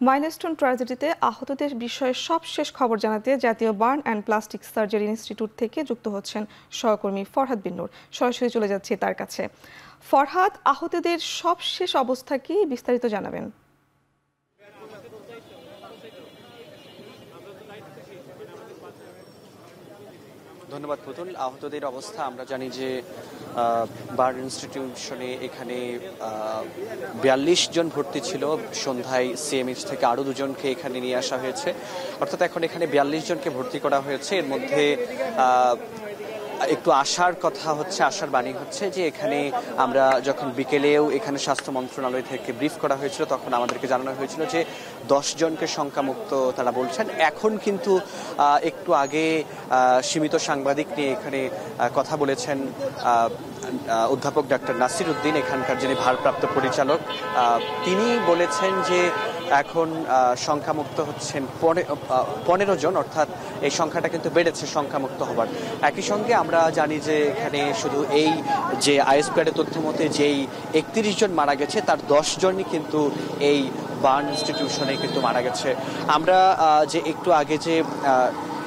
Milestone ট্র্যাজেডিতে আহতদের বিষয়ে সবশেষ খবর জানাতে জাতীয় burn and plastic surgery institute থেকে যুক্ত হচ্ছেন সহকর্মী ফরহাদ বিন নূর। সরাসরি চলে যাচ্ছে তার কাছে। ফরহাদ, আহতদের সবশেষ অবস্থা কি, বিস্তারিত জানাবেন। ধন্যবাদ পুতুল। আহতদের অবস্থা আমরা জানি যে বার্ন ইনস্টিটিউশনে এখানে ৪২ জন ভর্তি ছিল। সন্ধ্যায় সিএমএইচ থেকে আরও 2 জনকে এখানে নিয়ে আসা হয়েছে, অর্থাৎ এখন এখানে ৪২ জনকে ভর্তি করা হয়েছে। এর মধ্যে একটু আশার কথা হচ্ছে, আশার বাণী হচ্ছে যে এখানে আমরা যখন বিকেলেও এখানে স্বাস্থ্য মন্ত্রণালয় থেকে ব্রিফ করা হয়েছিল তখন আমাদেরকে জানানো হয়েছিল যে 10 জনকে সংখ্যামুক্ত তারা বলছেন। এখন কিন্তু একটু আগে সীমিত সাংবাদিক নিয়ে এখানে কথা বলেছেন অধ্যাপক ডাক্তার নাসির উদ্দিন, এখানকার যিনি ভারপ্রাপ্ত পরিচালক। তিনি বলেছেন যে এখন সংখ্যামুক্ত হচ্ছেন 15 জন, অর্থাৎ এই সংখ্যাটা কিন্তু বেড়েছে সংখ্যামুক্ত হবার। একই সঙ্গে আমরা জানি যে এখানে শুধু এই যে আইএসপিআরের তথ্য মতে যেই 31 জন মারা গেছে তার 10 জনই কিন্তু এই বার্ন ইনস্টিটিউশনে কিন্তু মারা গেছে। আমরা যে একটু আগে যে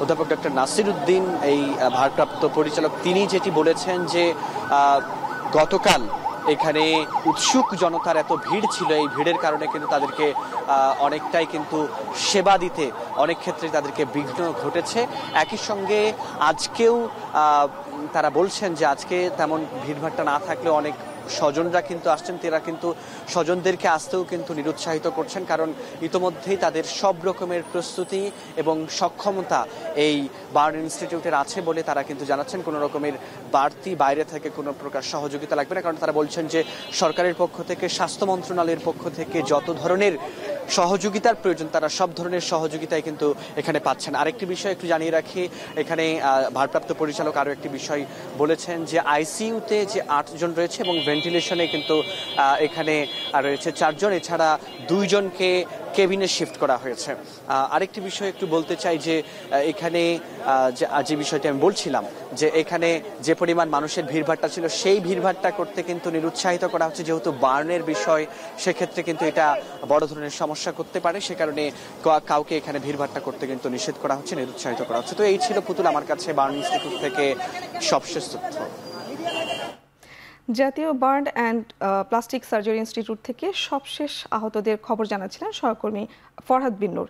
অধ্যাপক ডক্টর নাসির উদ্দিন এই ভারপ্রাপ্ত পরিচালক, তিনি যেটি বলেছেন যে গতকাল এখানে উৎসুক জনতার এত ভিড় ছিল, এই ভিড়ের কারণে কিন্তু তাদেরকে অনেকটাই কিন্তু সেবা দিতে অনেক ক্ষেত্রে তাদেরকে বিঘ্ন ঘটেছে। একই সঙ্গে আজকেও তারা বলছেন যে আজকে তেমন ভিড়ভাট্টা না থাকলেও অনেক স্বজনরা কিন্তু আসছেন, তারা কিন্তু স্বজনদেরকে আসতেও কিন্তু নিরুৎসাহিত করছেন, কারণ ইতোমধ্যেই তাদের সব রকমের প্রস্তুতি এবং সক্ষমতা এই বার্ন ইনস্টিটিউটের আছে বলে তারা কিন্তু জানাচ্ছেন। কোনো রকমের বাড়তি বাইরে থেকে কোনো প্রকার সহযোগিতা লাগবে না, কারণ তারা বলছেন যে সরকারের পক্ষ থেকে, স্বাস্থ্য মন্ত্রণালয়ের পক্ষ থেকে যত ধরনের সহযোগিতার প্রয়োজন তারা সব ধরনের সহযোগিতাই কিন্তু এখানে পাচ্ছেন। আরেকটি বিষয় একটু জানিয়ে রাখি, এখানে ভারপ্রাপ্ত পরিচালক আরও একটি বিষয় বলেছেন যে আইসিইউতে যে 8 জন রয়েছে এবং ভেন্টিলেশনে কিন্তু এখানে রয়েছে 4 জন, এছাড়া 2 জনকে কেবিনে শিফট করা হয়েছে। আরেকটি বিষয় একটু বলতে চাই যে এখানে যে বিষয়টি আমি বলছিলাম যে এখানে যে পরিমাণ মানুষের ভিড়ভাট্টা ছিল সেই ভিড়ভাট্টা করতে কিন্তু নিরুৎসাহিত করা হচ্ছে, যেহেতু বার্নের বিষয় সেক্ষেত্রে কিন্তু এটা বড় ধরনের সমস্যা করতে পারে, সে কারণে কাউকে এখানে ভিড়ভাট্টা করতে কিন্তু নিষেধ করা হচ্ছে, নিরুৎসাহিত করা হচ্ছে। তো এই ছিল পুতুল আমার কাছে বার্ন ইনস্টিটিউট থেকে সবশেষ তথ্য। জাতীয় burn and plastic surgery institute থেকে সবশেষ আহতদের খবর জানাচ্ছিলেন সহকর্মী ফরহাদ বিন নূর।